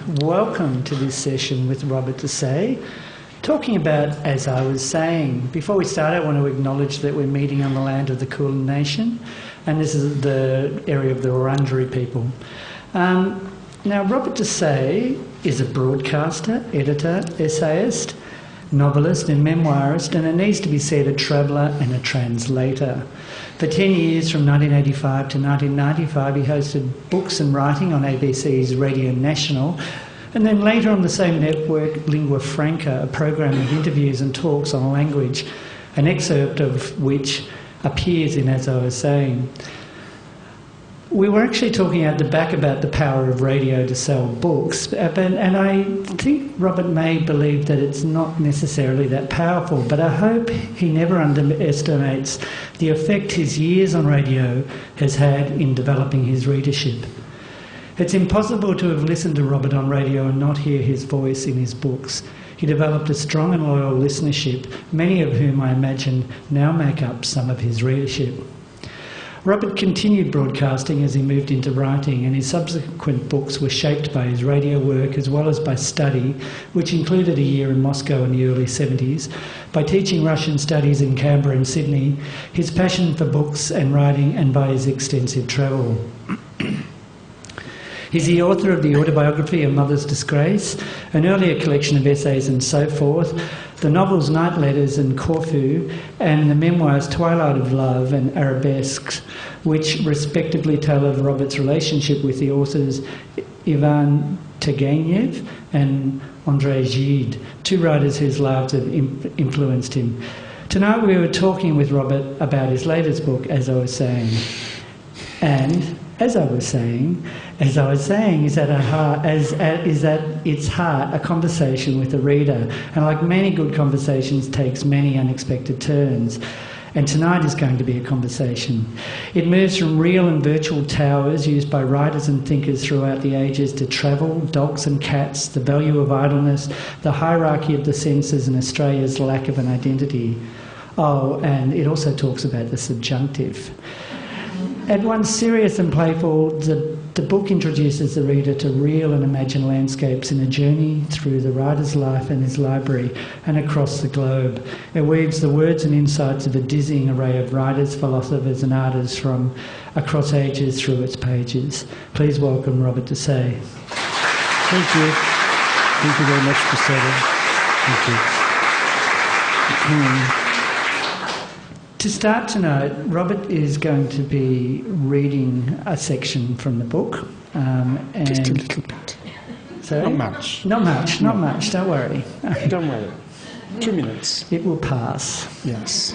Welcome to this session with Robert Dessaix, talking about As I Was Saying. Before we start, I want to acknowledge that we're meeting on the land of the Kulin Nation, and this is the area of the Wurundjeri people. Now, Robert Dessaix is a broadcaster, editor, essayist, novelist and memoirist, and it needs to be said, a traveller and a translator. For 10 years, from 1985 to 1995, he hosted Books and Writing on ABC's Radio National, and then later on the same network, Lingua Franca, a program of interviews and talks on language, an excerpt of which appears in As I Was Saying. We were actually talking at the back about the power of radio to sell books, and I think Robert may believe that it's not necessarily that powerful, but I hope he never underestimates the effect his years on radio has had in developing his readership. It's impossible to have listened to Robert on radio and not hear his voice in his books. He developed a strong and loyal listenership, many of whom I imagine now make up some of his readership. Robert continued broadcasting as he moved into writing, and his subsequent books were shaped by his radio work as well as by study, which included a year in Moscow in the early 70s, by teaching Russian studies in Canberra and Sydney, his passion for books and writing, and by his extensive travel. He's the author of the autobiography A Mother's Disgrace, an earlier collection of essays and so forth, the novels Night Letters and Corfu, and the memoirs Twilight of Love and Arabesques, which respectively tell of Robert's relationship with the authors Ivan Turgenev and Andrei Gide, two writers whose lives have influenced him. Tonight we were talking with Robert about his latest book, As I Was Saying. And As I was saying is at its heart a conversation with the reader, and like many good conversations, takes many unexpected turns. And tonight is going to be a conversation. It moves from real and virtual towers used by writers and thinkers throughout the ages to travel, dogs and cats, the value of idleness, the hierarchy of the senses, and Australia's lack of an identity. Oh, and it also talks about the subjunctive. At once serious and playful, the book introduces the reader to real and imagined landscapes in a journey through the writer's life and his library and across the globe. It weaves the words and insights of a dizzying array of writers, philosophers and artists from across ages through its pages. Please welcome Robert Dessaix. Thank you. Thank you very much, Crusader. Thank you. To start tonight, Robert is going to be reading a section from the book. And just a little bit. Sorry? Not much. Not much, don't worry. Don't worry. 2 minutes. It will pass. Yes.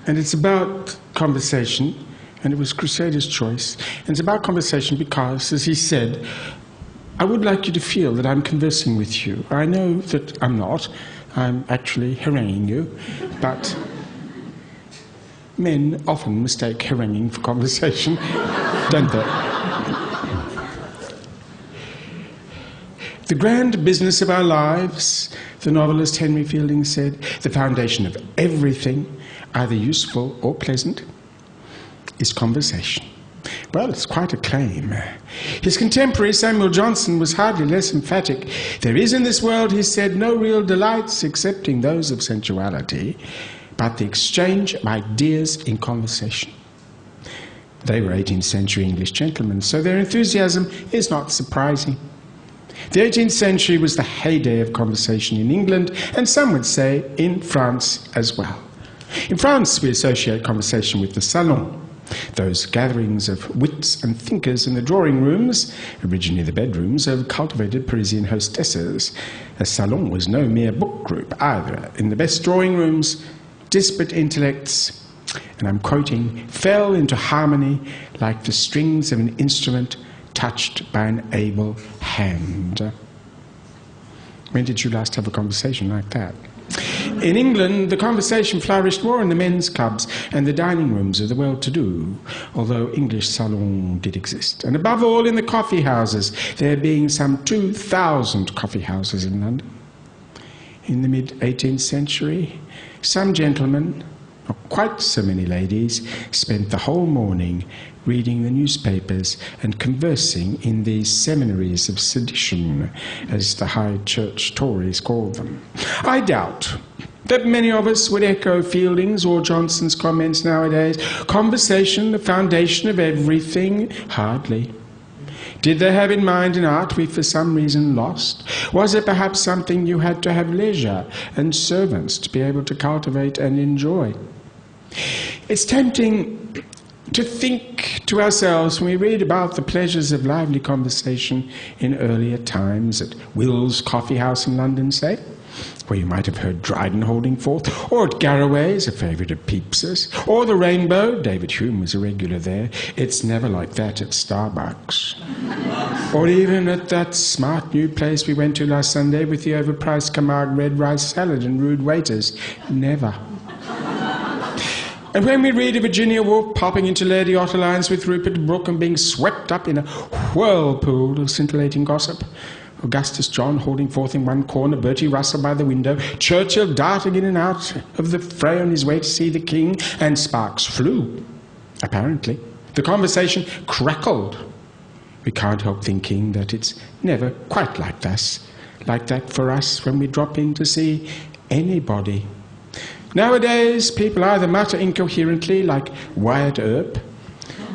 And it's about conversation, and it was Crusader's choice. And it's about conversation because, as he said, I would like you to feel that I'm conversing with you. I know that I'm not. I'm actually haranguing you, but men often mistake haranguing for conversation, don't they? The grand business of our lives, the novelist Henry Fielding said, the foundation of everything, either useful or pleasant, is conversation. Well, it's quite a claim. His contemporary Samuel Johnson was hardly less emphatic. There is in this world, he said, no real delights excepting those of sensuality, but the exchange of ideas in conversation. They were 18th century English gentlemen, so their enthusiasm is not surprising. The 18th century was the heyday of conversation in England, and some would say in France as well. In France, we associate conversation with the salon, those gatherings of wits and thinkers in the drawing rooms, originally the bedrooms, of cultivated Parisian hostesses. A salon was no mere book group either. In the best drawing rooms, disparate intellects, and I'm quoting, fell into harmony like the strings of an instrument touched by an able hand. When did you last have a conversation like that? In England, the conversation flourished more in the men's clubs and the dining rooms of the well-to-do, although English salons did exist. And above all, in the coffee houses, there being some 2,000 coffee houses in London. In the mid-18th century, some gentlemen, Quite so many ladies spent the whole morning reading the newspapers and conversing in these seminaries of sedition, as the High Church Tories called them. I doubt that many of us would echo Fielding's or Johnson's comments nowadays. Conversation, the foundation of everything? Hardly. Did they have in mind an art we for some reason lost? Was it perhaps something you had to have leisure and servants to be able to cultivate and enjoy? It's tempting to think to ourselves when we read about the pleasures of lively conversation in earlier times at Will's Coffee House in London, say, where you might have heard Dryden holding forth, or at Garraway's, a favourite of Pepys's, or the Rainbow, David Hume was a regular there. It's never like that at Starbucks. Or even at that smart new place we went to last Sunday with the overpriced Camargue red rice salad and rude waiters. Never. And when we read of Virginia Woolf popping into Lady Otterline's with Rupert Brooke and being swept up in a whirlpool of scintillating gossip, Augustus John holding forth in one corner, Bertie Russell by the window, Churchill darting in and out of the fray on his way to see the King, and sparks flew, apparently. The conversation crackled. We can't help thinking that it's never quite like that for us when we drop in to see anybody. Nowadays, people either mutter incoherently like Wyatt Earp,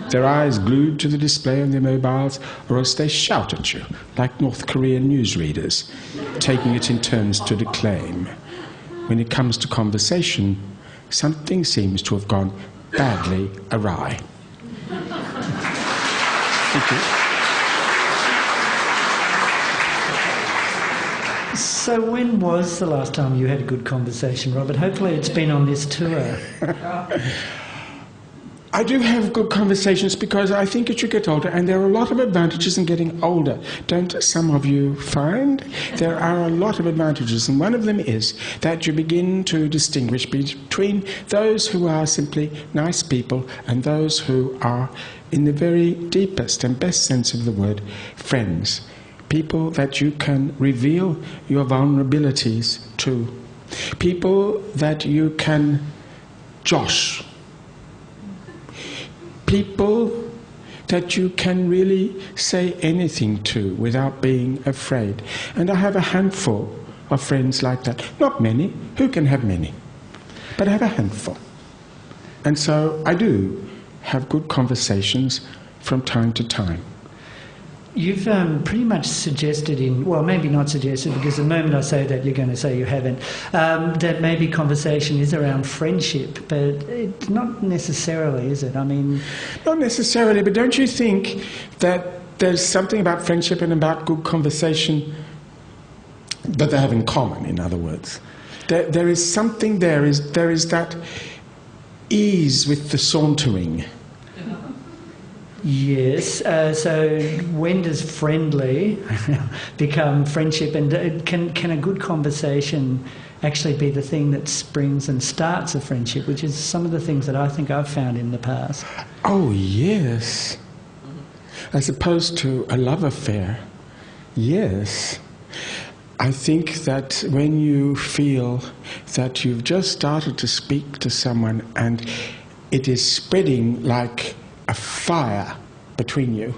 their eyes glued to the display on their mobiles, or else they shout at you like North Korean newsreaders, taking it in turns to declaim. When it comes to conversation, something seems to have gone badly awry. Thank you. So when was the last time you had a good conversation, Robert? Hopefully it's been on this tour. I do have good conversations because I think as you get older, and there are a lot of advantages in getting older, don't some of you find? There are a lot of advantages, and one of them is that you begin to distinguish between those who are simply nice people and those who are, in the very deepest and best sense of the word, friends. People that you can reveal your vulnerabilities to. People that you can josh. People that you can really say anything to without being afraid. And I have a handful of friends like that. Not many. Who can have many? But I have a handful. And so I do have good conversations from time to time. You've pretty much suggested well, maybe not suggested, because the moment I say that, you're going to say you haven't, that maybe conversation is around friendship, but it's not necessarily, is it? I mean... Not necessarily, but don't you think that there's something about friendship and about good conversation that they have in common, in other words? There is something there is that ease with the sauntering. Yes, so when does friendly become friendship, and can a good conversation actually be the thing that springs and starts a friendship, which is some of the things that I think I've found in the past? Oh, yes. As opposed to a love affair. Yes. I think that when you feel that you've just started to speak to someone and it is spreading like a fire between you,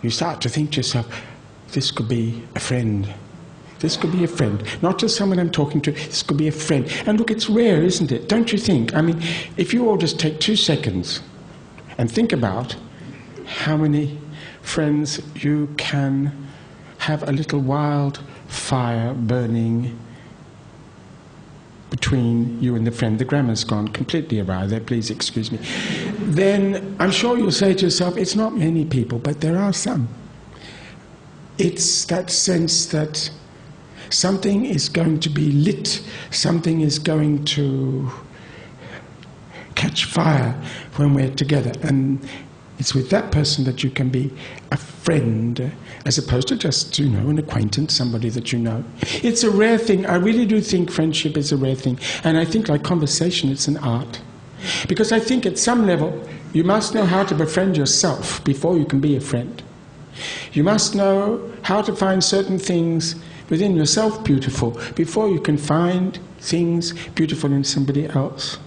you start to think to yourself, this could be a friend. This could be a friend. Not just someone I'm talking to, this could be a friend. And look, it's rare, isn't it? Don't you think? I mean, if you all just take 2 seconds and think about how many friends you can have a little wild fire burning between you and the friend. The grammar's gone completely awry there, please excuse me. Then I'm sure you'll say to yourself, it's not many people, but there are some. It's that sense that something is going to be lit, something is going to catch fire when we're together. And it's with that person that you can be a friend, as opposed to just, an acquaintance, somebody that you know. It's a rare thing. I really do think friendship is a rare thing. And I think, like conversation, it's an art. Because I think at some level, you must know how to befriend yourself before you can be a friend. You must know how to find certain things within yourself beautiful before you can find things beautiful in somebody else.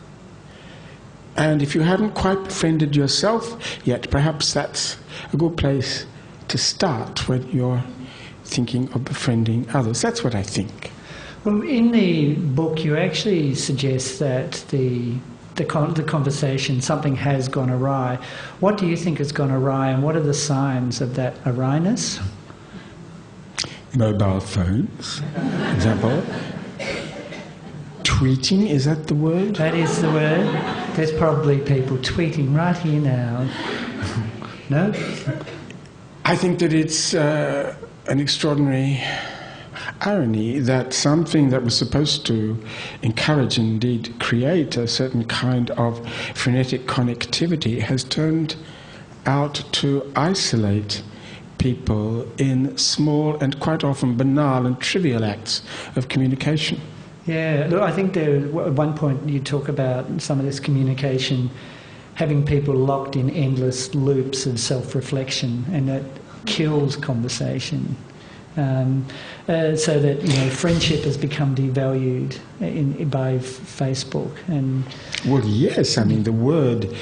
And if you haven't quite befriended yourself yet, perhaps that's a good place to start when you're thinking of befriending others. That's what I think. Well, in the book, you actually suggest that the conversation, something has gone awry. What do you think has gone awry, and what are the signs of that awryness? Mobile phones, for example. Tweeting, is that the word? That is the word. There's probably people tweeting right here now. No? I think that it's an extraordinary irony that something that was supposed to encourage, indeed create, a certain kind of frenetic connectivity has turned out to isolate people in small and quite often banal and trivial acts of communication. Yeah, look, I think at one point you talk about some of this communication having people locked in endless loops of self-reflection, and that kills conversation. So that friendship has become devalued by Facebook. And well, yes, I mean the word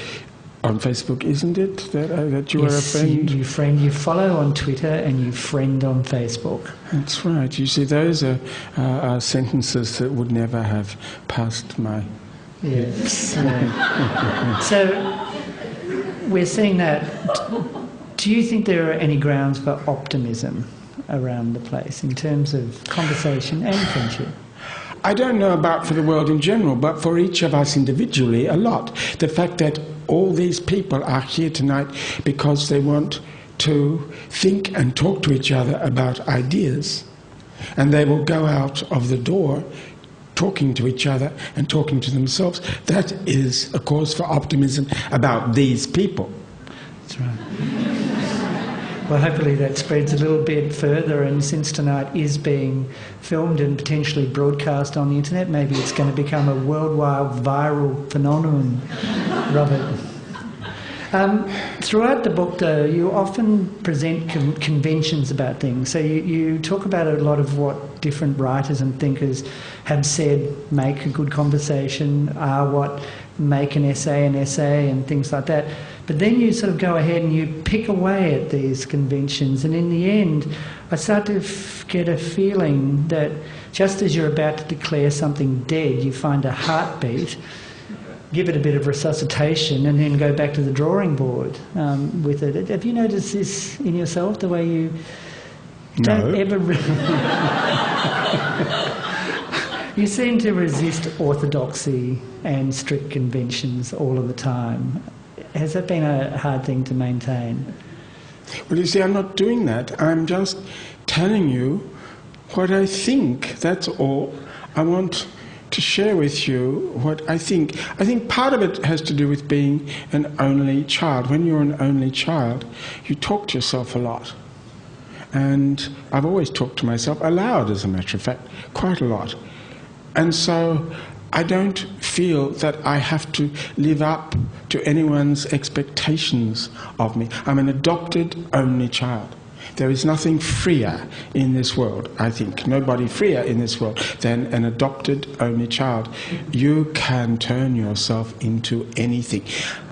on Facebook, isn't it, that you are a friend? You follow on Twitter and you friend on Facebook. That's right. You see, those are sentences that would never have passed my lips. So we're seeing that. Do you think there are any grounds for optimism around the place in terms of conversation and friendship? I don't know about for the world in general, but for each of us individually, a lot. The fact that all these people are here tonight because they want to think and talk to each other about ideas, and they will go out of the door talking to each other and talking to themselves. That is a cause for optimism about these people. That's right. Well, hopefully that spreads a little bit further, and since tonight is being filmed and potentially broadcast on the internet, maybe it's going to become a worldwide viral phenomenon, Robert. Throughout the book, though, you often present conventions about things. So you talk about a lot of what different writers and thinkers have said make a good conversation, are what make an essay, and things like that. But then you sort of go ahead and you pick away at these conventions, and in the end, I start to get a feeling that just as you're about to declare something dead, you find a heartbeat, give it a bit of resuscitation, and then go back to the drawing board with it. Have you noticed this in yourself, the way you don't ever... You seem to resist orthodoxy and strict conventions all of the time. Has that been a hard thing to maintain? Well, you see, I'm not doing that. I'm just telling you what I think. That's all. I want to share with you what I think. I think part of it has to do with being an only child. When you're an only child, you talk to yourself a lot. And I've always talked to myself aloud, as a matter of fact, quite a lot. And so I don't feel that I have to live up to anyone's expectations of me. I'm an adopted only child. There is nothing freer in this world, I think. Nobody freer in this world than an adopted only child. You can turn yourself into anything.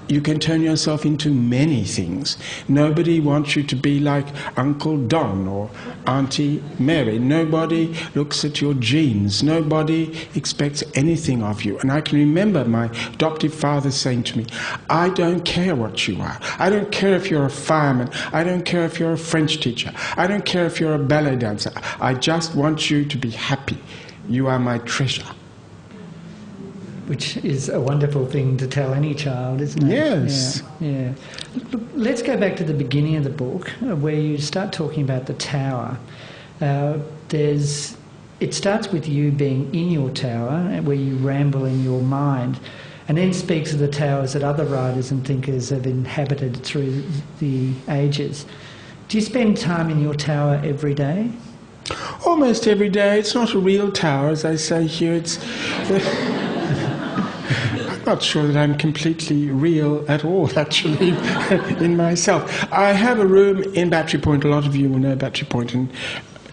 You can turn yourself into many things. Nobody wants you to be like Uncle Don or Auntie Mary. Nobody looks at your genes. Nobody expects anything of you. And I can remember my adoptive father saying to me, I don't care what you are. I don't care if you're a fireman. I don't care if you're a French teacher. I don't care if you're a ballet dancer. I just want you to be happy. You are my treasure. Which is a wonderful thing to tell any child, isn't it? Yes. Yeah. Look, let's go back to the beginning of the book, where you start talking about the tower. It starts with you being in your tower, where you ramble in your mind, and then speaks of the towers that other writers and thinkers have inhabited through the ages. Do you spend time in your tower every day? Almost every day. It's not a real tower, as I say here. It's... I'm not sure that I'm completely real at all, actually, in myself. I have a room in Battery Point. A lot of you will know Battery Point, and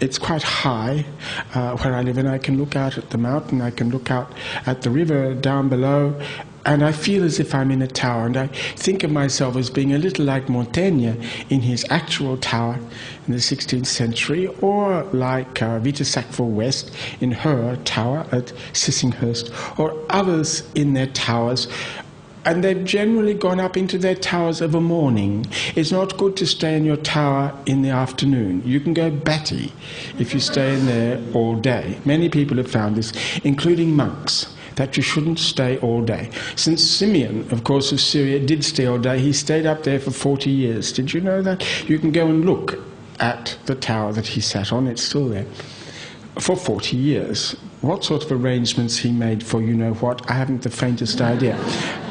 it's quite high where I live, and I can look out at the mountain, I can look out at the river down below, and I feel as if I'm in a tower, and I think of myself as being a little like Montaigne in his actual tower in the 16th century, or like Vita Sackville-West in her tower at Sissinghurst, or others in their towers. And they've generally gone up into their towers of a morning. It's not good to stay in your tower in the afternoon. You can go batty if you stay in there all day. Many people have found this, including monks, that you shouldn't stay all day. St. Simeon, of course, of Syria, did stay all day. He stayed up there for 40 years. Did you know that? You can go and look at the tower that he sat on. It's still there. For 40 years. What sort of arrangements he made for you know what, I haven't the faintest idea.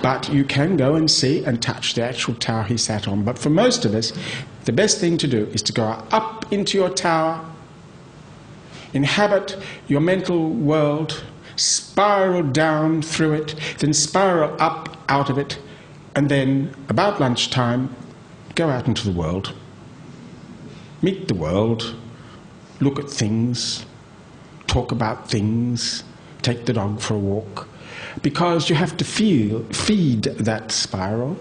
But you can go and see and touch the actual tower he sat on. But for most of us, the best thing to do is to go up into your tower, inhabit your mental world, spiral down through it, then spiral up out of it, and then, about lunchtime, go out into the world. Meet the world, look at things, talk about things, take the dog for a walk, because you have to feed that spiral,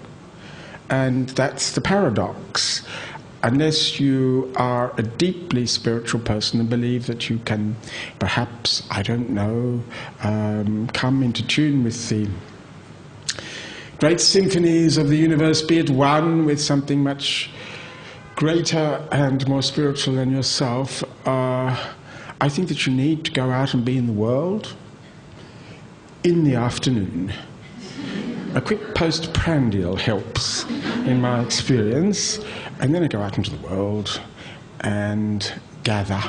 and that's the paradox. Unless you are a deeply spiritual person and believe that you can perhaps, I don't know, come into tune with the great symphonies of the universe, be at one with something much greater and more spiritual than yourself, I think that you need to go out and be in the world in the afternoon. A quick postprandial helps, in my experience, and then I go out into the world and gather.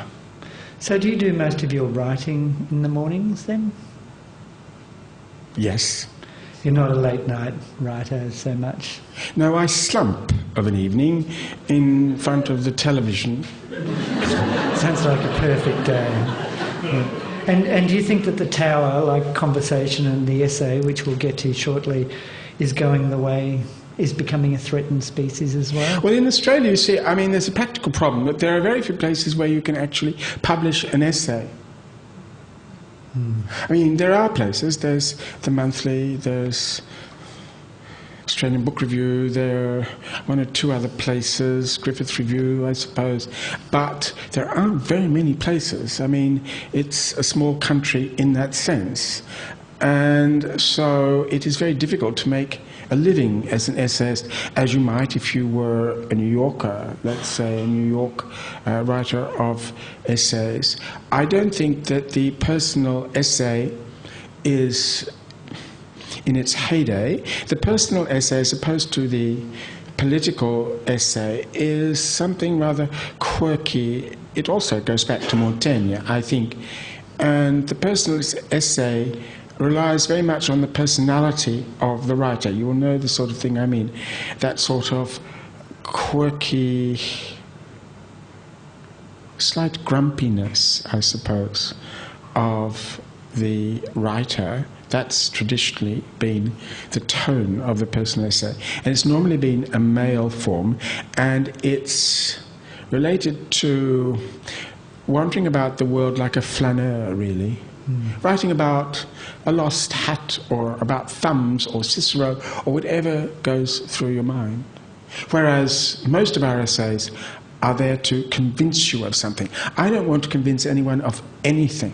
So do you do most of your writing in the mornings then? Yes. You're not a late night writer so much? No, I slump of an evening in front of the television. Sounds like a perfect day. Yeah. And do you think that the tower, like conversation and the essay, which we'll get to shortly, is going the way, is becoming a threatened species as well? Well, in Australia, you see, I mean, there's a practical problem, but there are very few places where you can actually publish an essay. I mean, there are places. There's the Monthly, there's Australian Book Review, there are one or two other places, Griffith Review, I suppose, but there aren't very many places. I mean, it's a small country in that sense, and so it is very difficult to make a living as an essayist, as you might if you were a New Yorker, let's say a New York writer of essays. I don't think that the personal essay is in its heyday. The personal essay, as opposed to the political essay, is something rather quirky. It also goes back to Montaigne, I think. And the personal essay relies very much on the personality of the writer. You will know the sort of thing I mean. That sort of quirky, slight grumpiness, I suppose, of the writer. That's traditionally been the tone of the personal essay. And it's normally been a male form, and it's related to wandering about the world like a flaneur, really. Writing about a lost hat, or about thumbs, or Cicero, or whatever goes through your mind. Whereas most of our essays are there to convince you of something. I don't want to convince anyone of anything.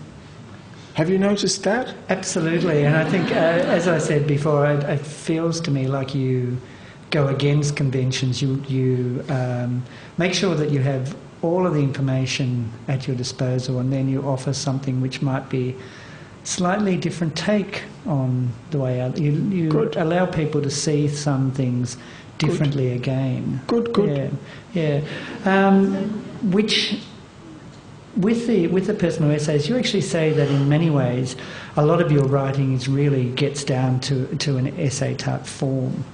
Have you noticed that? Absolutely, and I think, as I said before, it feels to me like you go against conventions. You make sure that you have all of the information at your disposal, and then you offer something which might be slightly different take on the way out. You allow people to see some things differently again. Good. Yeah. Which, with the personal essays, you actually say that in many ways, a lot of your writing really gets down to an essay type form.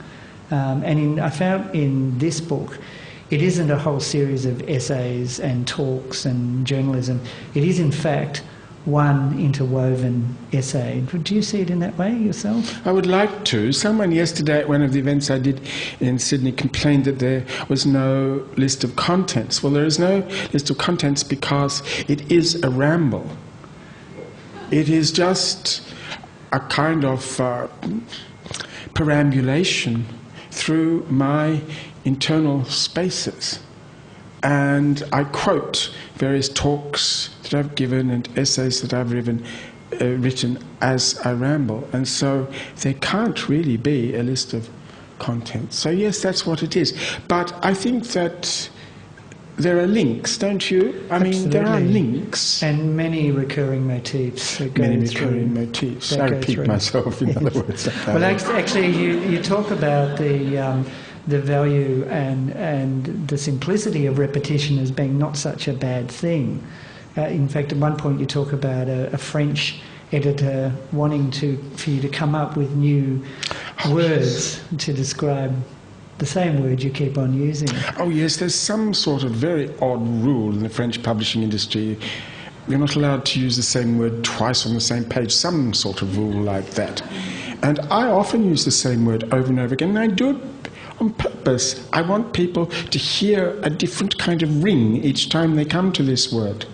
I found in this book, it isn't a whole series of essays and talks and journalism. It is, in fact, one interwoven essay. Do you see it in that way yourself? I would like to. Someone yesterday at one of the events I did in Sydney complained that there was no list of contents. Well, there is no list of contents because it is a ramble. It is just a kind of perambulation through my internal spaces. And I quote various talks that I've given and essays that I've written as I ramble. And so there can't really be a list of contents. So yes, that's what it is. But I think that there are links, don't you? I mean, there are links. And many recurring motifs. Many recurring motifs. I repeat myself, in other words. Well, actually, you talk about the value and the simplicity of repetition as being not such a bad thing. In fact, at one point you talk about a French editor wanting for you to come up with new words to describe the same word you keep on using. Oh yes, there's some sort of very odd rule in the French publishing industry. You're not allowed to use the same word twice on the same page, some sort of rule like that. And I often use the same word over and over again, and I do it on purpose. I want people to hear a different kind of ring each time they come to this word.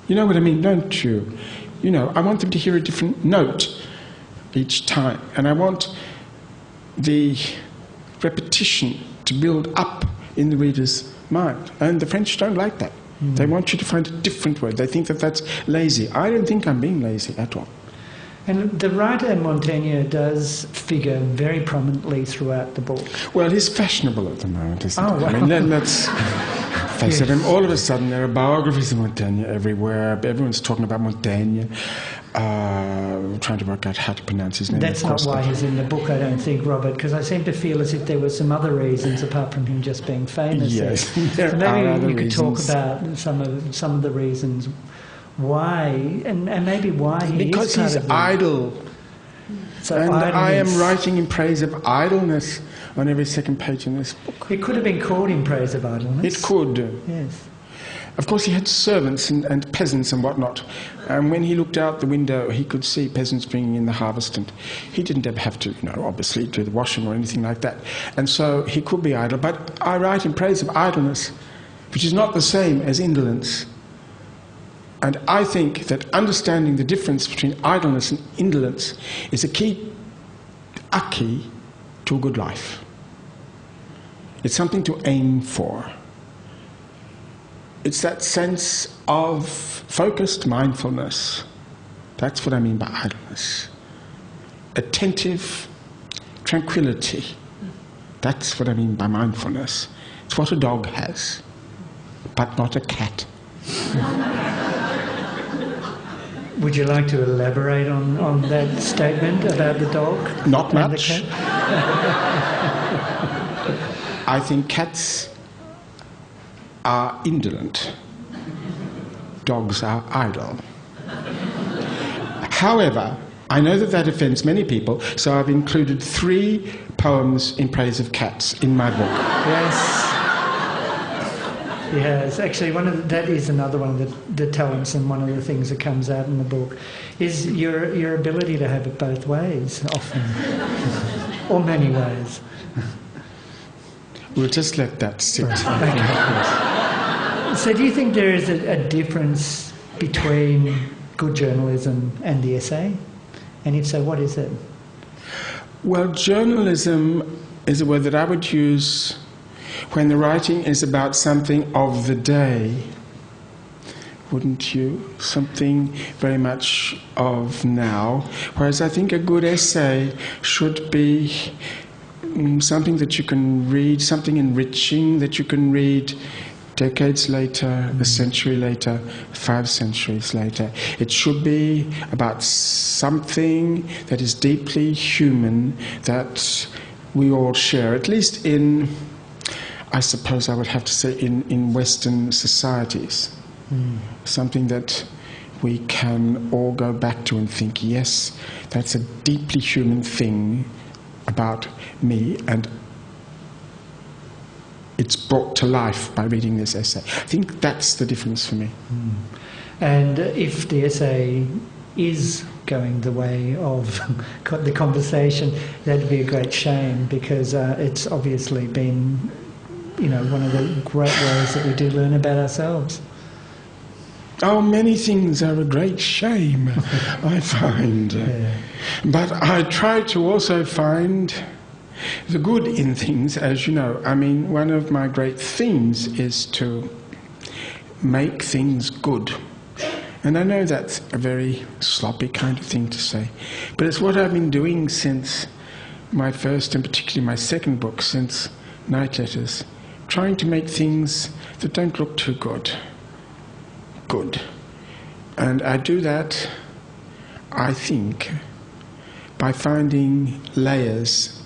You know what I mean, don't you? You know, I want them to hear a different note each time. And I want the repetition to build up in the reader's mind. And the French don't like that. They want you to find a different word. They think that that's lazy. I don't think I'm being lazy at all. And the writer Montaigne does figure very prominently throughout the book. Well, he's fashionable at the moment, isn't he? Wow. I mean, let's face it. And all of a sudden, there are biographies of Montaigne everywhere. Everyone's talking about Montaigne. Trying to work out how to pronounce his name. That's not why he's in the book, I don't think, Robert, because I seem to feel as if there were some other reasons apart from him just being famous. Yes, so maybe you could reasons. talk about some of the reasons why, and maybe why he because is kind he's of idle. So and I am idleness. writing in praise of idleness on every second page in this book. It could have been called In Praise of Idleness. It could. Yes. Of course, he had servants and peasants and whatnot. And when he looked out the window, he could see peasants bringing in the harvest, and he didn't ever have to, obviously, do the washing or anything like that. And so he could be idle. But I write in praise of idleness, which is not the same as indolence. And I think that understanding the difference between idleness and indolence is a key to a good life. It's something to aim for. It's that sense of focused mindfulness. That's what I mean by idleness. Attentive tranquility. That's what I mean by mindfulness. It's what a dog has, but not a cat. Would you like to elaborate on that statement about the dog? Not and much. the cat? I think cats are indolent. Dogs are idle. However, I know that offends many people, so I've included 3 poems in praise of cats in my book. Yes. Yes, actually, that is another one of the talents, and one of the things that comes out in the book is your ability to have it both ways, often, or many ways. We'll just let that sit. Okay. So, do you think there is a difference between good journalism and the essay? And if so, what is it? Well, journalism is a word that I would use when the writing is about something of the day, wouldn't you? Something very much of now. Whereas I think a good essay should be something that you can read, something enriching that you can read decades later, a century later, 5 centuries later. It should be about something that is deeply human, that we all share, at least in, I suppose I would have to say, in Western societies. Something that we can all go back to and think, yes, that's a deeply human thing about me, and it's brought to life by reading this essay. I think that's the difference for me. And if the essay is going the way of the conversation, that'd be a great shame, because it's obviously been, one of the great ways that we do learn about ourselves. Oh, many things are a great shame, I find. Yeah. But I try to also find the good in things, as you know. I mean, one of my great themes is to make things good. And I know that's a very sloppy kind of thing to say, but it's what I've been doing since my first and particularly my second book, since Night Letters, trying to make things that don't look too good. And I do that, I think, by finding layers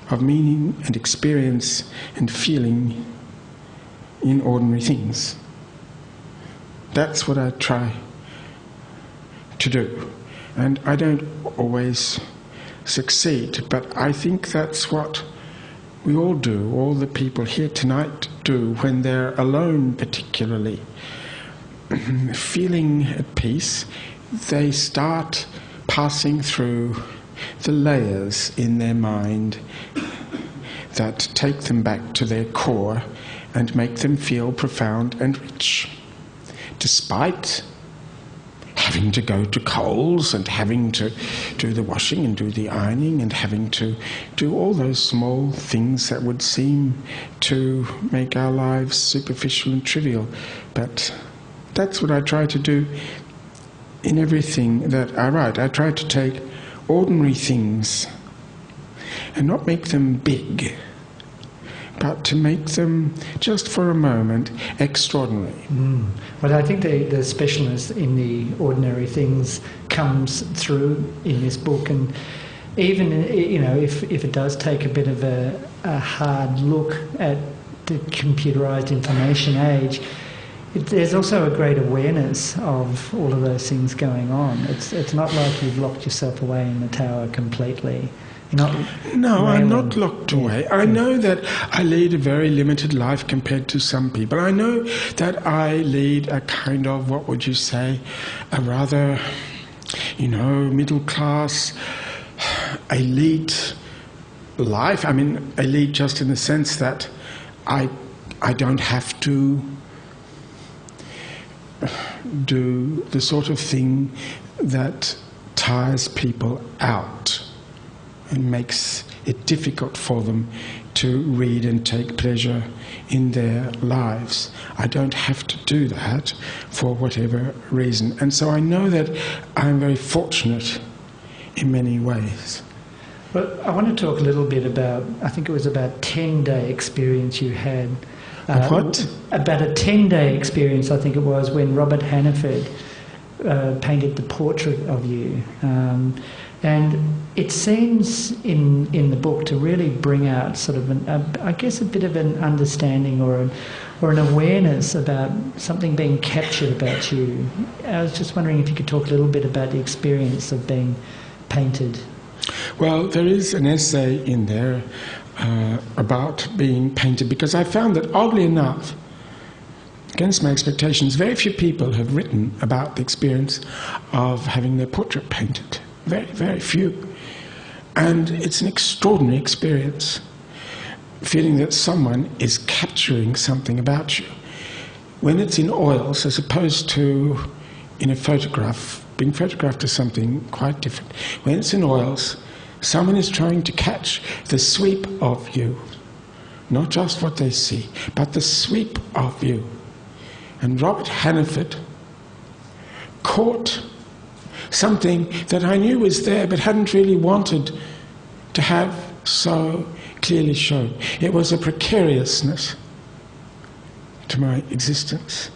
of meaning and experience and feeling in ordinary things. That's what I try to do. And I don't always succeed, but I think that's what we all do, all the people here tonight do, when they're alone particularly, feeling at peace. They start passing through the layers in their mind that take them back to their core and make them feel profound and rich, despite having to go to Coles and having to do the washing and do the ironing and having to do all those small things that would seem to make our lives superficial and trivial. But that's what I try to do in everything that I write. I try to take ordinary things and not make them big, but to make them, just for a moment, extraordinary. Well, I think the specialness in the ordinary things comes through in this book, and even, if it does take a bit of a hard look at the computerised information age, there's also a great awareness of all of those things going on. It's not like you've locked yourself away in the tower completely. No, I'm not locked away. I know that I lead a very limited life compared to some people. I know that I lead a kind of, what would you say, a rather, middle class, elite life. I mean, elite just in the sense that I don't have to do the sort of thing that tires people out and makes it difficult for them to read and take pleasure in their lives. I don't have to do that for whatever reason. And so I know that I'm very fortunate in many ways. Well, I want to talk a little bit about, I think it was about a 10-day experience you had. What? About a 10-day experience, I think it was, when Robert Hannaford painted the portrait of you. And it seems in the book to really bring out sort of, a bit of an understanding or an awareness about something being captured about you. I was just wondering if you could talk a little bit about the experience of being painted. Well, there is an essay in there about being painted, because I found that, oddly enough, against my expectations, very few people have written about the experience of having their portrait painted. Very, very few. And it's an extraordinary experience, feeling that someone is capturing something about you. When it's in oils, as opposed to in a photograph, being photographed is something quite different. When it's in oils, someone is trying to catch the sweep of you. Not just what they see, but the sweep of you. And Robert Hannaford caught something that I knew was there but hadn't really wanted to have so clearly shown. It was a precariousness to my existence.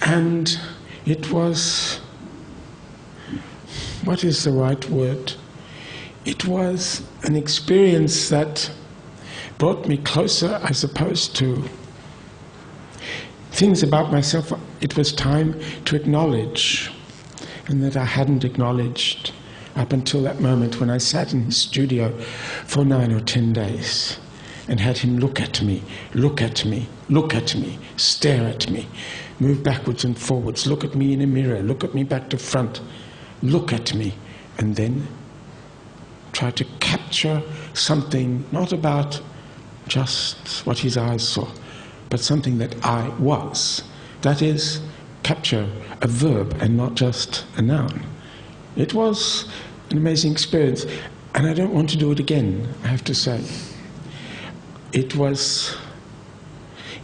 And it was, what is the right word? It was an experience that brought me closer, I suppose, to things about myself it was time to acknowledge, and that I hadn't acknowledged up until that moment when I sat in his studio for 9 or 10 days and had him look at me, look at me, look at me, stare at me, move backwards and forwards, look at me in a mirror, look at me back to front, look at me, and then try to capture something, not about just what his eyes saw, but something that I was. That is, capture a verb and not just a noun. It was an amazing experience, and I don't want to do it again, I have to say. It was,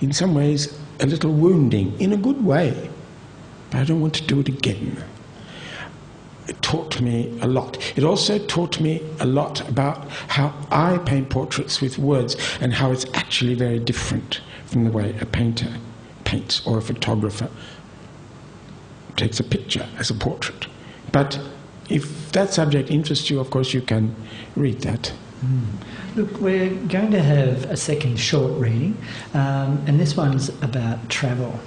in some ways, a little wounding, in a good way, but I don't want to do it again. It taught me a lot. It also taught me a lot about how I paint portraits with words and how it's actually very different from the way a painter paints or a photographer takes a picture as a portrait. But if that subject interests you, of course, you can read that. Look, we're going to have a second short reading, and this one's about travel.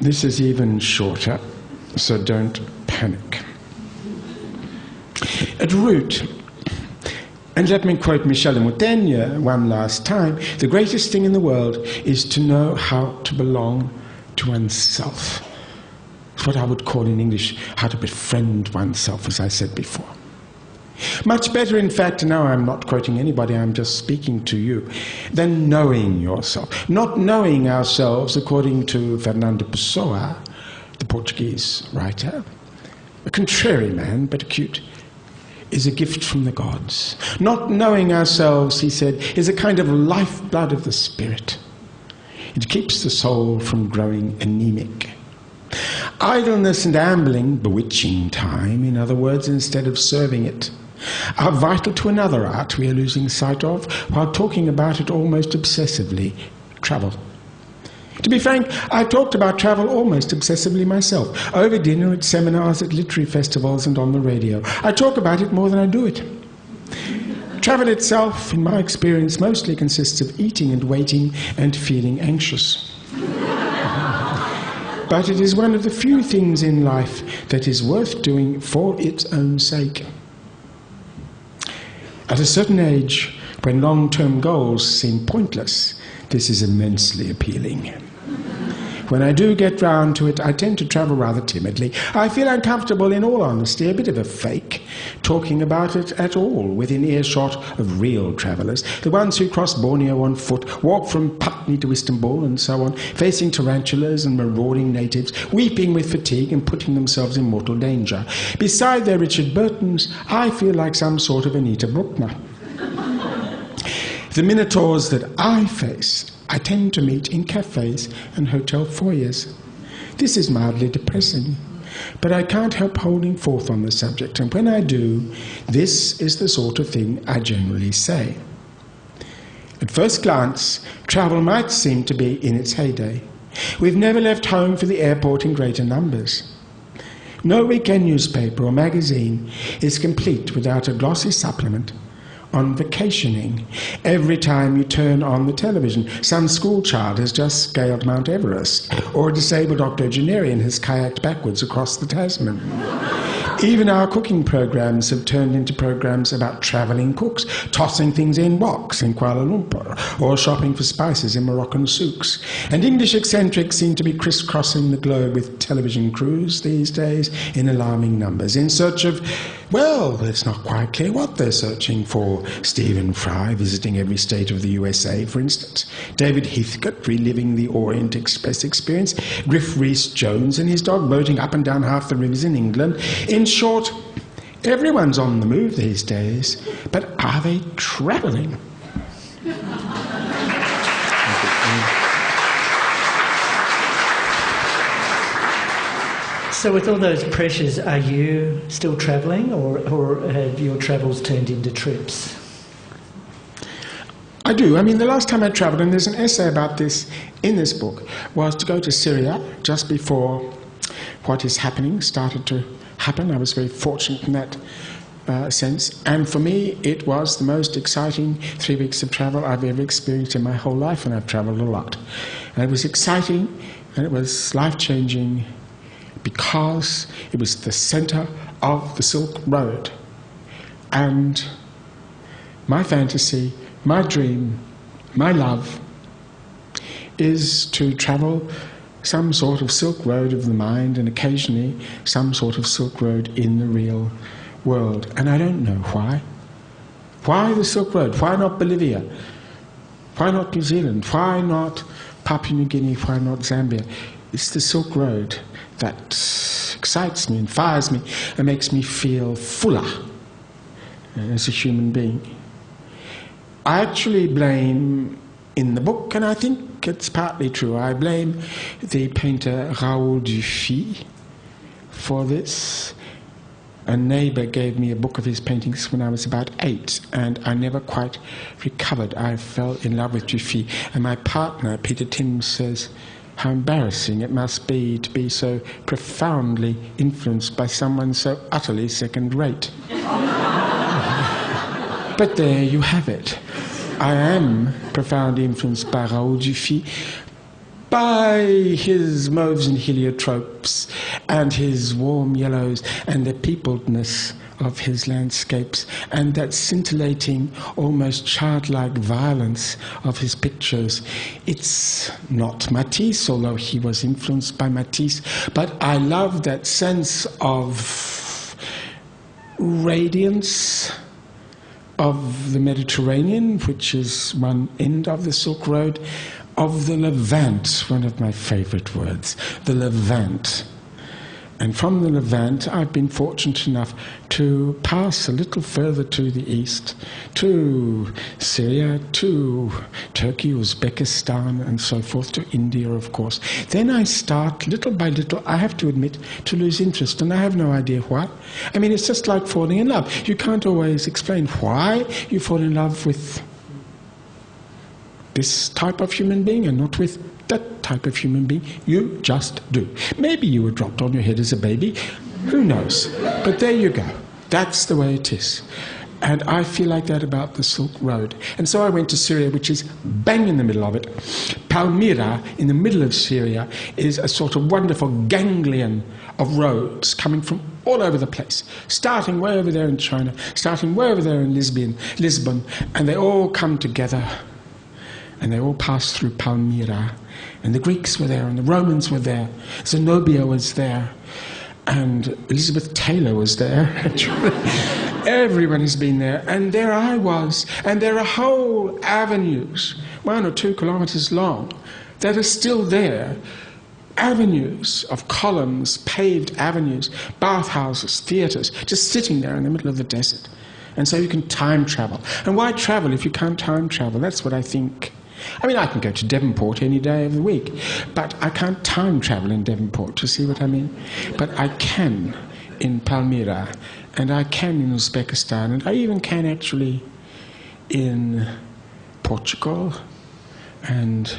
This is even shorter, so don't panic. At root, and let me quote Michel de Montaigne one last time, the greatest thing in the world is to know how to belong to oneself. It's what I would call in English how to befriend oneself, as I said before. Much better, in fact, now I'm not quoting anybody, I'm just speaking to you, than knowing yourself. Not knowing ourselves, according to Fernando Pessoa, the Portuguese writer, a contrary man, but acute, is a gift from the gods. Not knowing ourselves, he said, is a kind of lifeblood of the spirit. It keeps the soul from growing anemic. Idleness and ambling, bewitching time, in other words, instead of serving it, are vital to another art we are losing sight of while talking about it almost obsessively, travel. To be frank, I talked about travel almost obsessively myself, over dinner, at seminars, at literary festivals, and on the radio. I talk about it more than I do it. Travel itself, in my experience, mostly consists of eating and waiting and feeling anxious. But it is one of the few things in life that is worth doing for its own sake. At a certain age, when long-term goals seem pointless, this is immensely appealing. When I do get round to it, I tend to travel rather timidly. I feel uncomfortable, in all honesty, a bit of a fake, talking about it at all within earshot of real travellers, the ones who cross Borneo on foot, walk from Putney to Istanbul and so on, facing tarantulas and marauding natives, weeping with fatigue and putting themselves in mortal danger. Beside their Richard Burtons, I feel like some sort of Anita Bruckner. The minotaurs that I face, I tend to meet in cafes and hotel foyers. This is mildly depressing, but I can't help holding forth on the subject, and when I do, this is the sort of thing I generally say. At first glance, travel might seem to be in its heyday. We've never left home for the airport in greater numbers. No weekend newspaper or magazine is complete without a glossy supplement on vacationing. Every time you turn on the television, some schoolchild has just scaled Mount Everest, or a disabled octogenarian has kayaked backwards across the Tasman. Even our cooking programs have turned into programs about travelling cooks, tossing things in woks in Kuala Lumpur, or shopping for spices in Moroccan souks. And English eccentrics seem to be crisscrossing the globe with television crews these days in alarming numbers, in search of, well, it's not quite clear what they're searching for. Stephen Fry visiting every state of the USA, for instance. David Heathcote reliving the Orient Express experience. Griff Rhys-Jones and his dog boating up and down half the rivers in England. In short, everyone's on the move these days, but are they travelling? So with all those pressures, are you still travelling, or have your travels turned into trips? I do. I mean, the last time I travelled, and there's an essay about this in this book, was to go to Syria just before what is happening started to happen. I was very fortunate in that sense. And for me, it was the most exciting 3 weeks of travel I've ever experienced in my whole life, and I've travelled a lot. And it was exciting, and it was life-changing, because it was the centre of the Silk Road. And my fantasy, my dream, my love is to travel some sort of Silk Road of the mind, and occasionally some sort of Silk Road in the real world. And I don't know why. Why the Silk Road? Why not Bolivia? Why not New Zealand? Why not Papua New Guinea? Why not Zambia? It's the Silk Road that excites me and fires me and makes me feel fuller as a human being. I actually blame, in the book, and I think it's partly true, I blame the painter Raoul Dufy for this. A neighbour gave me a book of his paintings when I was about 8, and I never quite recovered. I fell in love with Dufy, and my partner, Peter Tim, says, how embarrassing it must be to be so profoundly influenced by someone so utterly second-rate. But there you have it. I am profoundly influenced by Raoul Dufy, by his mauves and heliotropes and his warm yellows and the peopledness of his landscapes and that scintillating, almost childlike violence of his pictures. It's not Matisse, although he was influenced by Matisse, but I love that sense of radiance of the Mediterranean, which is one end of the Silk Road, of the Levant, one of my favorite words, the Levant. And from the Levant, I've been fortunate enough to pass a little further to the east, to Syria, to Turkey, Uzbekistan, and so forth, to India, of course. Then I start, little by little, I have to admit, to lose interest, and I have no idea why. I mean, it's just like falling in love. You can't always explain why you fall in love with this type of human being and not with that type of human being. You just do. Maybe you were dropped on your head as a baby. Who knows? But there you go. That's the way it is. And I feel like that about the Silk Road. And so I went to Syria, which is bang in the middle of it. Palmyra, in the middle of Syria, is a sort of wonderful ganglion of roads coming from all over the place, starting way over there in China, starting way over there in Lisbon, and they all come together. And they all passed through Palmyra. And the Greeks were there, and the Romans were there. Zenobia was there. And Elizabeth Taylor was there. Everyone has been there. And there I was. And there are whole avenues, 1 or 2 kilometers long, that are still there. Avenues of columns, paved avenues, bathhouses, theatres, just sitting there in the middle of the desert. And so you can time travel. And why travel if you can't time travel? That's what I think. I mean, I can go to Devonport any day of the week, but I can't time travel in Devonport, to see what I mean? But I can in Palmyra, and I can in Uzbekistan, and I even can actually in Portugal, and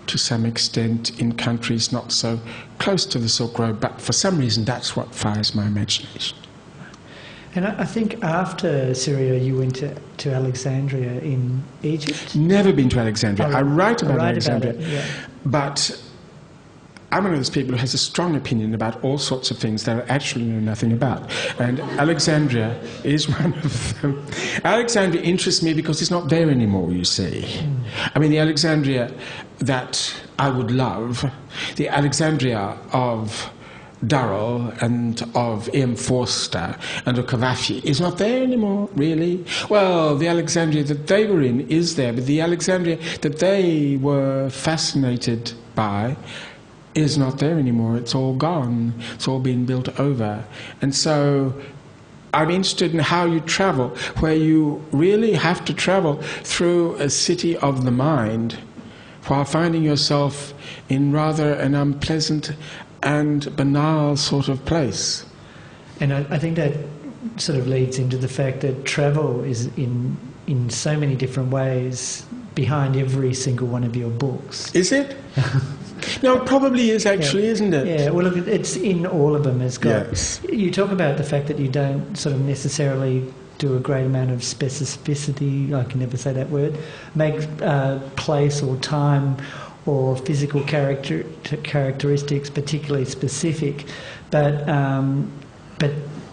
to some extent in countries not so close to the Silk Road, but for some reason that's what fires my imagination. And I think after Syria, you went to Alexandria in Egypt? Never been to Alexandria. I write about Alexandria. About it, yeah. But I'm one of those people who has a strong opinion about all sorts of things that I actually know nothing about. And Alexandria is one of them. Alexandria interests me because it's not there anymore, you see. I mean, the Alexandria that I would love, the Alexandria of Durrell and of E.M. Forster and of Cavafy is not there anymore, really. Well, the Alexandria that they were in is there, but the Alexandria that they were fascinated by is not there anymore. It's all gone. It's all been built over. And so I'm interested in how you travel, where you really have to travel through a city of the mind while finding yourself in rather an unpleasant and banal sort of place. And I think that sort of leads into the fact that travel is in so many different ways behind every single one of your books. Is it? No, it probably is actually, yeah. Isn't it? Yeah, well, look, it's in all of them. It's got, yes. You talk about the fact that you don't sort of necessarily do a great amount of specificity, I can never say that word, make place or time or physical characteristics particularly specific, but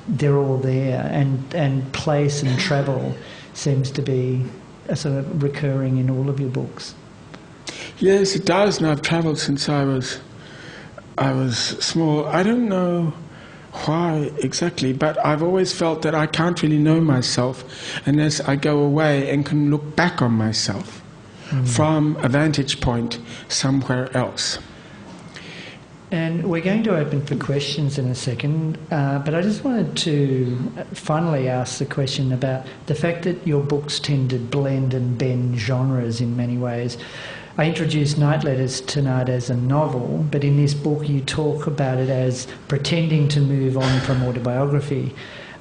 they're all there, and place and travel seems to be a sort of recurring in all of your books. Yes, it does, and I've travelled since I was small. I don't know why exactly, but I've always felt that I can't really know myself unless I go away and can look back on myself from a vantage point somewhere else. And we're going to open for questions in a second, but I just wanted to finally ask the question about the fact that your books tend to blend and bend genres in many ways. I introduced Night Letters tonight as a novel, but in this book you talk about it as pretending to move on from autobiography.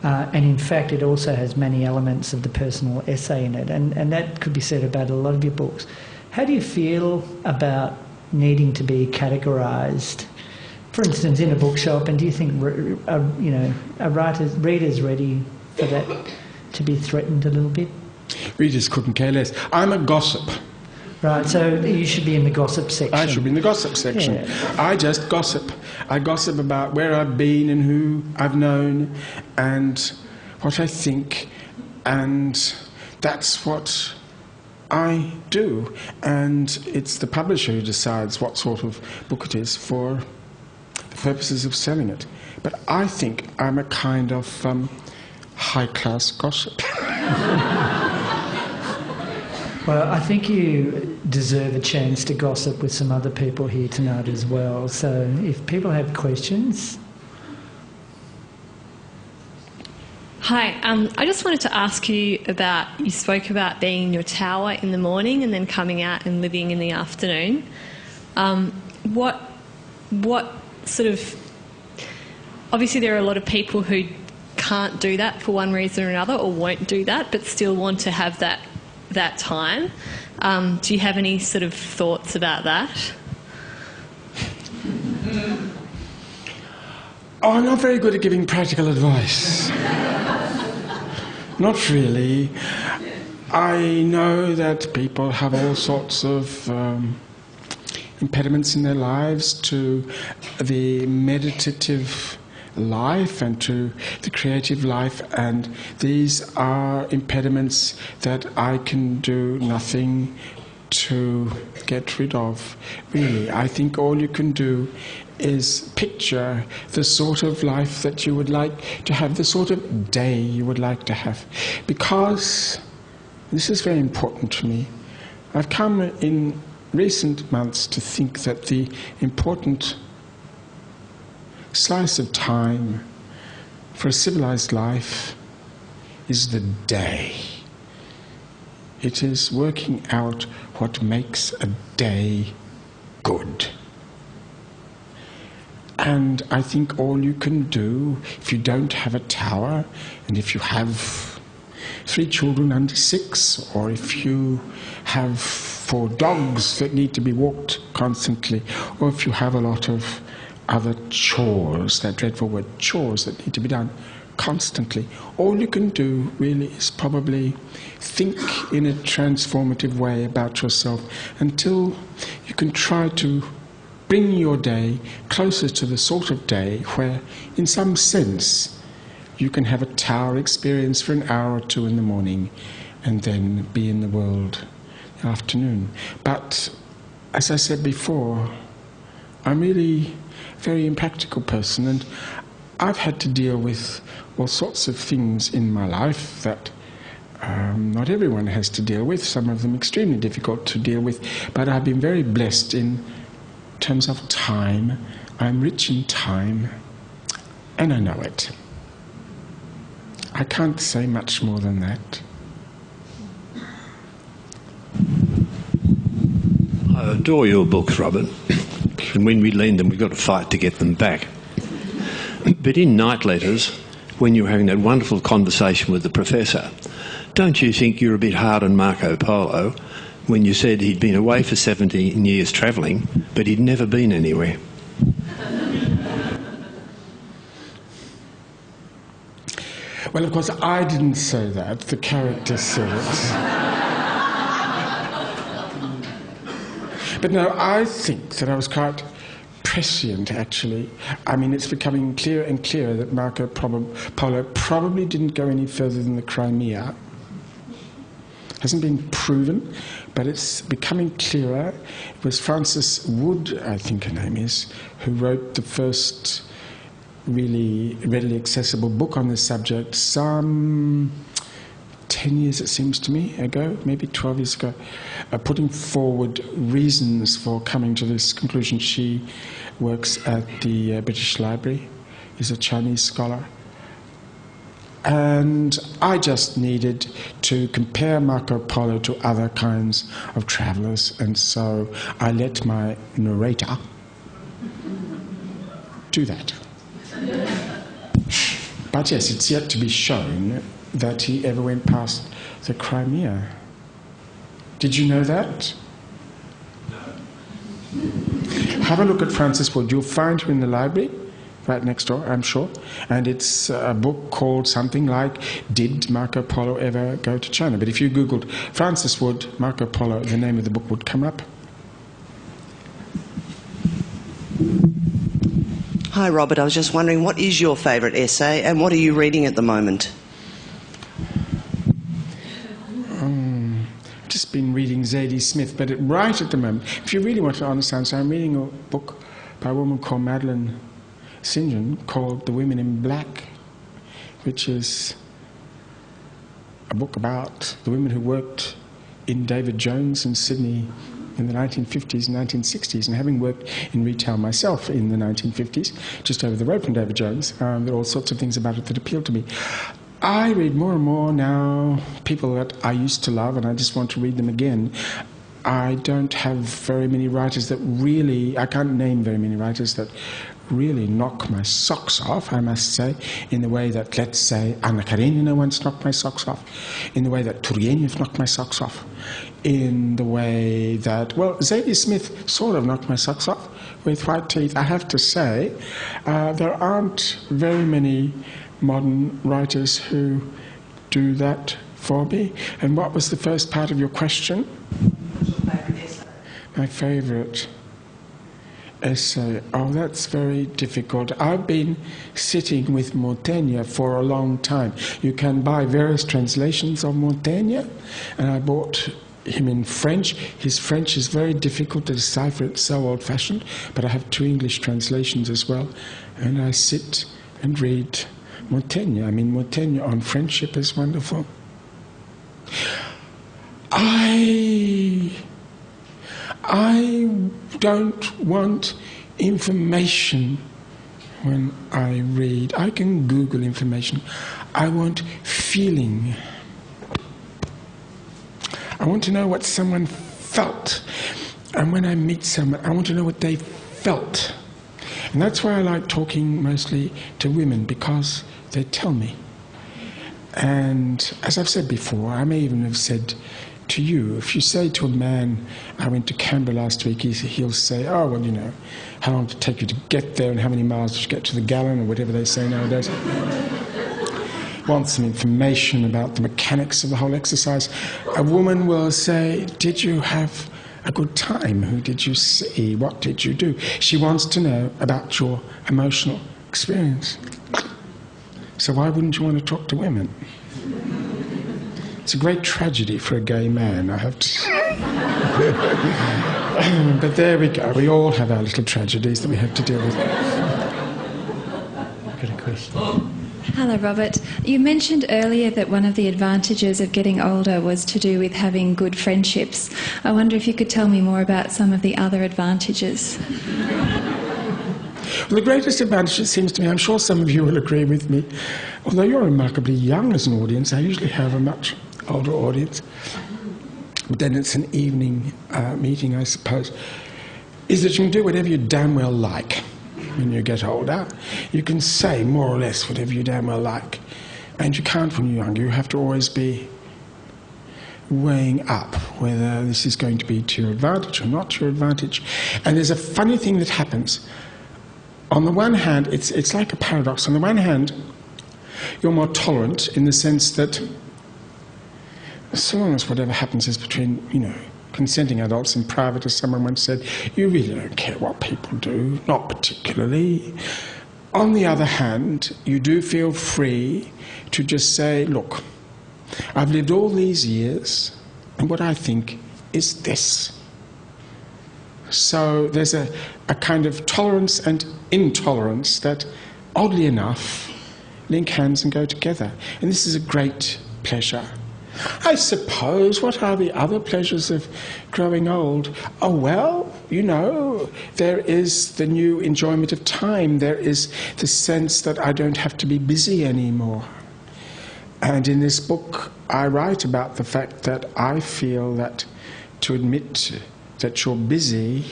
And in fact it also has many elements of the personal essay in it, and that could be said about a lot of your books. How do you feel about needing to be categorised, for instance, in a bookshop, and do you think readers ready for that to be threatened a little bit? Readers couldn't care less. I'm a gossip. Right, so you should be in the gossip section. I should be in the gossip section. Yeah. I just gossip. I gossip about where I've been and who I've known and what I think, and that's what I do. And it's the publisher who decides what sort of book it is for the purposes of selling it. But I think I'm a kind of high-class gossip. Well, I think you deserve a chance to gossip with some other people here tonight as well. So if people have questions. Hi, I just wanted to ask you about, you spoke about being in your tower in the morning and then coming out and living in the afternoon. What sort of, obviously there are a lot of people who can't do that for one reason or another, or won't do that, but still want to have that time. Do you have any sort of thoughts about that? Oh, I'm not very good at giving practical advice. Not really. I know that people have all sorts of impediments in their lives to the meditative life and to the creative life, and these are impediments that I can do nothing to get rid of, really. I think all you can do is picture the sort of life that you would like to have, the sort of day you would like to have, because this is very important to me. I've come in recent months to think that the important slice of time for a civilized life is the day. It is working out what makes a day good. And I think all you can do, if you don't have a tower, and if you have 3 children under 6, or if you have 4 dogs that need to be walked constantly, or if you have a lot of other chores, that dreadful word, chores that need to be done constantly, all you can do really is probably think in a transformative way about yourself until you can try to bring your day closer to the sort of day where, in some sense, you can have a tower experience for an hour or 2 in the morning and then be in the world in the afternoon. But, as I said before, I'm really very impractical person, and I've had to deal with all sorts of things in my life that not everyone has to deal with, some of them extremely difficult to deal with, but I've been very blessed in terms of time. I'm rich in time, and I know it. I can't say much more than that. I adore your books, Robert. And when we lend them, we've got to fight to get them back. But in Night Letters, when you're having that wonderful conversation with the professor, don't you think you're a bit hard on Marco Polo when you said he'd been away for 17 years travelling, but he'd never been anywhere? Well, of course, I didn't say that. The character said it. But no, I think that I was quite prescient, actually. I mean, it's becoming clearer and clearer that Marco Polo probably didn't go any further than the Crimea. Hasn't been proven, but it's becoming clearer. It was Frances Wood, I think her name is, who wrote the first really readily accessible book on this subject some 10 years, it seems to me, ago, maybe 12 years ago, putting forward reasons for coming to this conclusion. She works at the British Library, is a Chinese scholar. And I just needed to compare Marco Polo to other kinds of travellers, and so I let my narrator do that. But yes, it's yet to be shown that he ever went past the Crimea. Did you know that? No. Have a look at Frances Wood. You'll find her in the library, right next door, I'm sure. And it's a book called something like, Did Marco Polo Ever Go to China? But if you Googled Frances Wood, Marco Polo, the name of the book would come up. Hi, Robert. I was just wondering, what is your favourite essay and what are you reading at the moment? I've just been reading Zadie Smith, but right at the moment, if you really want to understand, so I'm reading a book by a woman called Madeline St. John called The Women in Black, which is a book about the women who worked in David Jones in Sydney in the 1950s and 1960s, and having worked in retail myself in the 1950s, just over the road from David Jones, there are all sorts of things about it that appeal to me. I read more and more now people that I used to love, and I just want to read them again. I don't have very many writers that really, I can't name very many writers that really knock my socks off, I must say, in the way that, let's say, Anna Karenina once knocked my socks off, in the way that Turgenev knocked my socks off, in the way that, well, Zadie Smith sort of knocked my socks off with White Teeth. I have to say, there aren't very many modern writers who do that for me. And what was the first part of your question? What's your favourite essay? My favourite essay. Oh, that's very difficult. I've been sitting with Montaigne for a long time. You can buy various translations of Montaigne, and I bought him in French. His French is very difficult to decipher. It's so old-fashioned, but I have 2 English translations as well, and I sit and read Montaigne. I mean, Montaigne on friendship is wonderful. I don't want information when I read. I can Google information. I want feeling. I want to know what someone felt. And when I meet someone, I want to know what they felt. And that's why I like talking mostly to women, because they tell me. And as I've said before, I may even have said to you, if you say to a man, I went to Canberra last week, he'll say, oh, well, you know, how long did it take you to get there and how many miles did you get to the gallon, or whatever they say nowadays. Want some information about the mechanics of the whole exercise. A woman will say, did you have a good time? Who did you see? What did you do? She wants to know about your emotional experience. So why wouldn't you want to talk to women? It's a great tragedy for a gay man, I have to say. But there we go. We all have our little tragedies that we have to deal with. I've got a question. Hello, Robert. You mentioned earlier that one of the advantages of getting older was to do with having good friendships. I wonder if you could tell me more about some of the other advantages. Well, the greatest advantage, it seems to me, I'm sure some of you will agree with me, although you're remarkably young as an audience, I usually have a much older audience, but then it's an evening meeting, I suppose, is that you can do whatever you damn well like when you get older. You can say more or less whatever you damn well like, and you can't when you're younger. You have to always be weighing up whether this is going to be to your advantage or not to your advantage. And there's a funny thing that happens. On the one hand, it's like a paradox. On the one hand, you're more tolerant in the sense that so long as whatever happens is between, you know, consenting adults in private, as someone once said, you really don't care what people do, not particularly. On the other hand, you do feel free to just say, look, I've lived all these years, and what I think is this. So there's a kind of tolerance and intolerance that, oddly enough, link hands and go together. And this is a great pleasure. I suppose, what are the other pleasures of growing old? Oh, well, you know, there is the new enjoyment of time. There is the sense that I don't have to be busy anymore. And in this book, I write about the fact that I feel that to admit that you're busy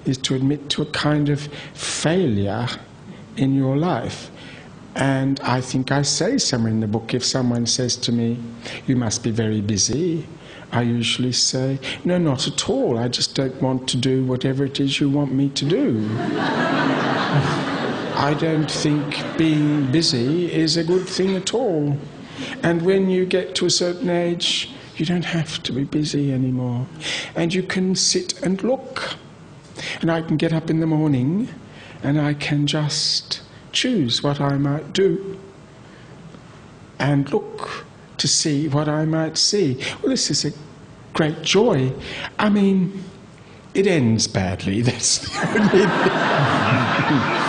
is to admit to a kind of failure in your life. And I think I say somewhere in the book, if someone says to me, you must be very busy, I usually say, no, not at all. I just don't want to do whatever it is you want me to do. I don't think being busy is a good thing at all. And when you get to a certain age, you don't have to be busy anymore. And you can sit and look. And I can get up in the morning and I can just choose what I might do and look to see what I might see. Well, this is a great joy. I mean, it ends badly. That's the only thing.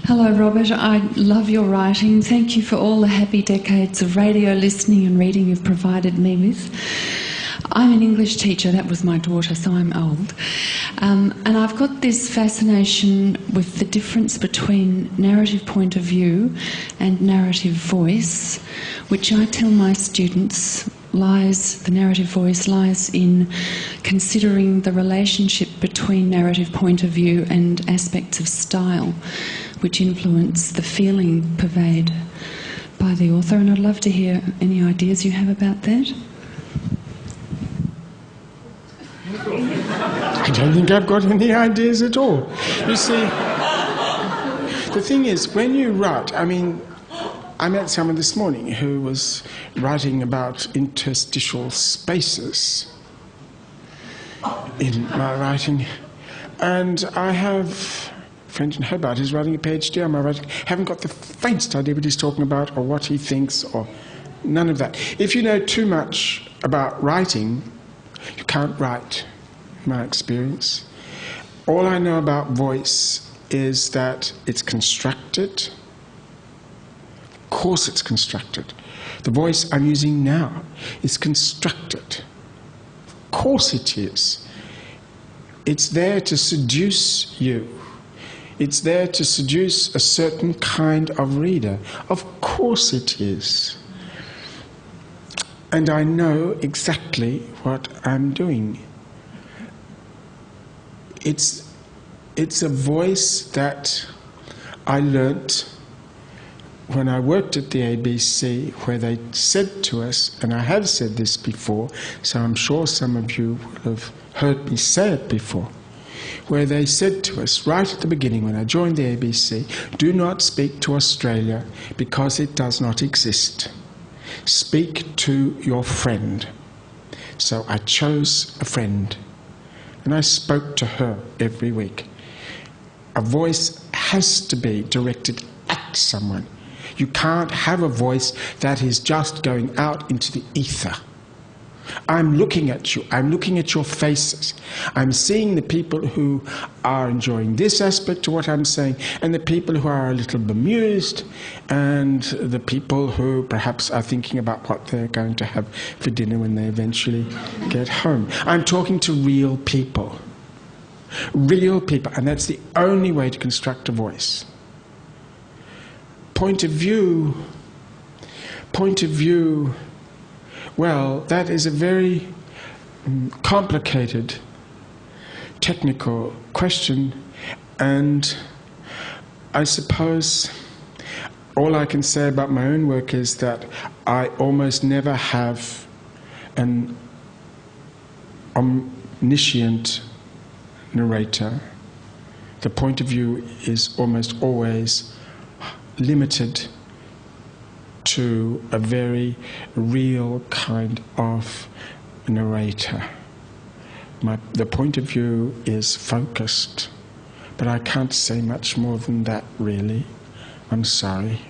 Hello, Robert. I love your writing. Thank you for all the happy decades of radio listening and reading you've provided me with. I'm an English teacher. That was my daughter, so I'm old. And I've got this fascination with the difference between narrative point of view and narrative voice, which I tell my students the narrative voice lies in considering the relationship between narrative point of view and aspects of style, which influence the feeling purveyed by the author. And I'd love to hear any ideas you have about that. I don't think I've got any ideas at all. You see, the thing is, when you write, I mean, I met someone this morning who was writing about interstitial spaces in my writing, and I have a friend in Hobart who's writing a PhD on my writing. Haven't got the faintest idea what he's talking about or what he thinks or none of that. If you know too much about writing, you can't write, in my experience. All I know about voice is that it's constructed. Of course it's constructed. The voice I'm using now is constructed. Of course it is. It's there to seduce you. It's there to seduce a certain kind of reader. Of course it is. And I know exactly what I'm doing. It's a voice that I learnt when I worked at the ABC, where they said to us, and I have said this before, so I'm sure some of you will have heard me say it before, where they said to us right at the beginning when I joined the ABC, do not speak to Australia because it does not exist. Speak to your friend. So I chose a friend, and I spoke to her every week. A voice has to be directed at someone. You can't have a voice that is just going out into the ether. I'm looking at you. I'm looking at your faces. I'm seeing the people who are enjoying this aspect to what I'm saying, and the people who are a little bemused, and the people who perhaps are thinking about what they're going to have for dinner when they eventually get home. I'm talking to real people. Real people, and that's the only way to construct a voice. Point of view, well, that is a very complicated technical question, and I suppose all I can say about my own work is that I almost never have an omniscient narrator. The point of view is almost always limited to a very real kind of narrator. The point of view is focused, but I can't say much more than that, really. I'm sorry.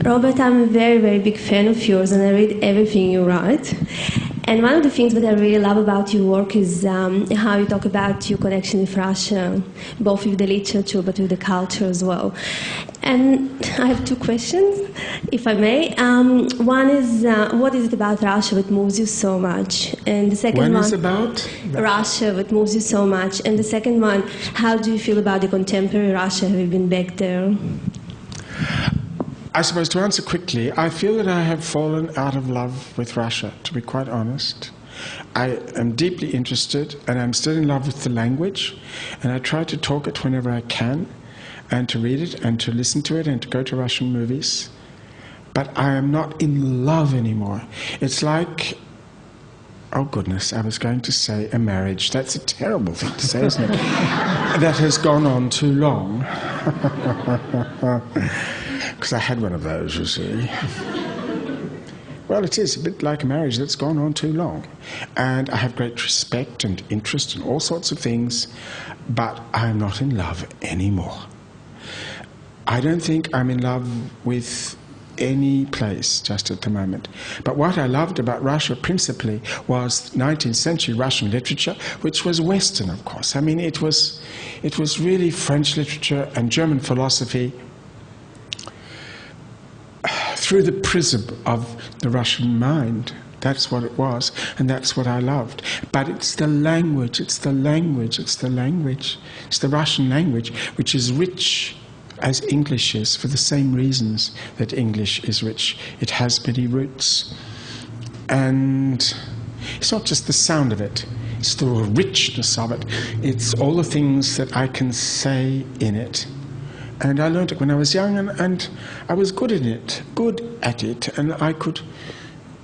Robert, I'm a very, very big fan of yours, and I read everything you write. And one of the things that I really love about your work is how you talk about your connection with Russia, both with the literature but with the culture as well. And I have two questions, if I may. One is, what is it about Russia that moves you so much? And the second One is about? Russia that moves you so much. And the second one, how do you feel about the contemporary Russia? Have you been back there? I suppose to answer quickly, I feel that I have fallen out of love with Russia, to be quite honest. I am deeply interested, and I'm still in love with the language, and I try to talk it whenever I can, and to read it, and to listen to it, and to go to Russian movies. But I am not in love anymore. It's like, oh goodness, I was going to say a marriage. That's a terrible thing to say, isn't it? That has gone on too long. Because I had one of those, you see. Well, it is a bit like a marriage that's gone on too long. And I have great respect and interest in all sorts of things, but I'm not in love anymore. I don't think I'm in love with any place just at the moment. But what I loved about Russia principally was 19th century Russian literature, which was Western, of course. I mean, it was really French literature and German philosophy through the prism of the Russian mind. That's what it was, and that's what I loved. But it's the language, it's the Russian language, which is rich as English is, for the same reasons that English is rich. It has many roots. And it's not just the sound of it, it's the richness of it. It's all the things that I can say in it. And I learned it when I was young, and I was good at it, and I could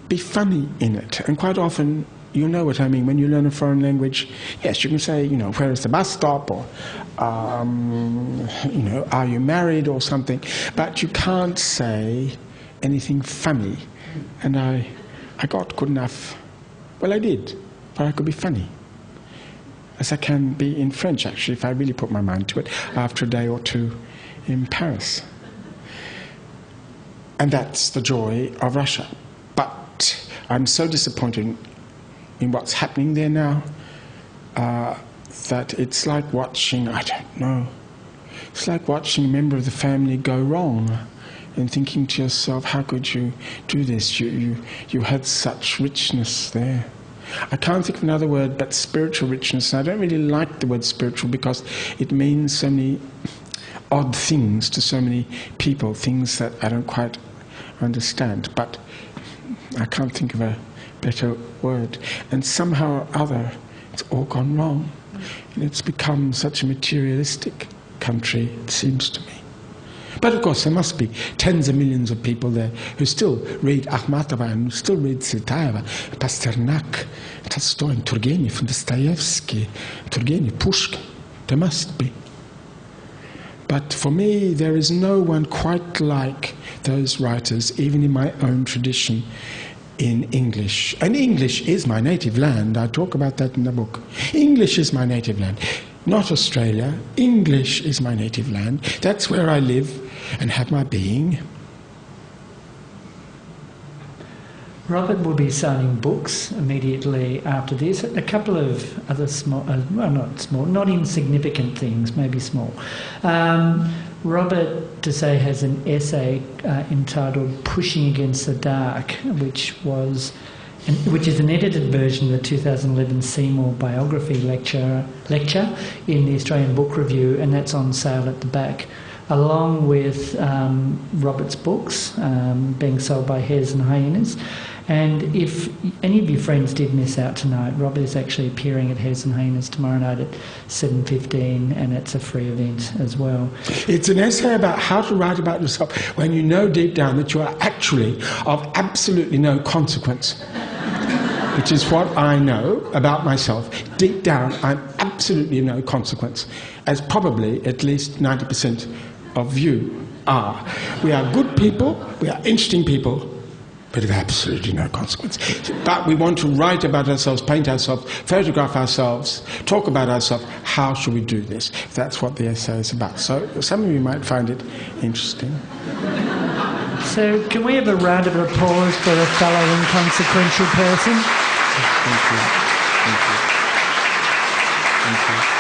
be funny in it. And quite often, you know what I mean, when you learn a foreign language, yes, you can say, you know, where is the bus stop, or, you know, are you married, or something, but you can't say anything funny. And I got good enough, well, I did, but I could be funny. As I can be in French, actually, if I really put my mind to it, after a day or two in Paris. And that's the joy of Russia. But I'm so disappointed in what's happening there now that it's like watching, I don't know, it's like watching a member of the family go wrong and thinking to yourself, how could you do this? You had such richness there. I can't think of another word but spiritual richness. And I don't really like the word spiritual because it means so many odd things to so many people, things that I don't quite understand. But I can't think of a better word. And somehow or other, it's all gone wrong. And it's become such a materialistic country, it seems to me. But of course, there must be tens of millions of people there who still read Akhmatova and who still read Tsvetaeva, Pasternak, Tolstoy, Turgenev, and Dostoevsky, Turgenev, Pushkin. There must be. But for me, there is no one quite like those writers, even in my own tradition, in English. And English is my native land. I talk about that in the book. English is my native land. Not Australia. English is my native land. That's where I live and have my being. Robert will be signing books immediately after this. A couple of other small, well, not small, not insignificant things, maybe small. Robert Dessaix has an essay entitled "Pushing Against the Dark," which is an edited version of the 2011 Seymour biography lecture in the Australian Book Review, and that's on sale at the back, along with Robert's books being sold by Hares and Hyenas. And if any of your friends did miss out tonight, Robert is actually appearing at Hares and Hyenas tomorrow night at 7:15, and it's a free event as well. It's an essay about how to write about yourself when you know deep down that you are actually of absolutely no consequence, which is what I know about myself. Deep down, I'm absolutely no consequence, as probably at least 90% of you are. We are good people, we are interesting people, but of absolutely no consequence. But we want to write about ourselves, paint ourselves, photograph ourselves, talk about ourselves. How should we do this? That's what the essay is about. So some of you might find it interesting. So can we have a round of applause for a fellow inconsequential person? Thank you. Thank you. Thank you.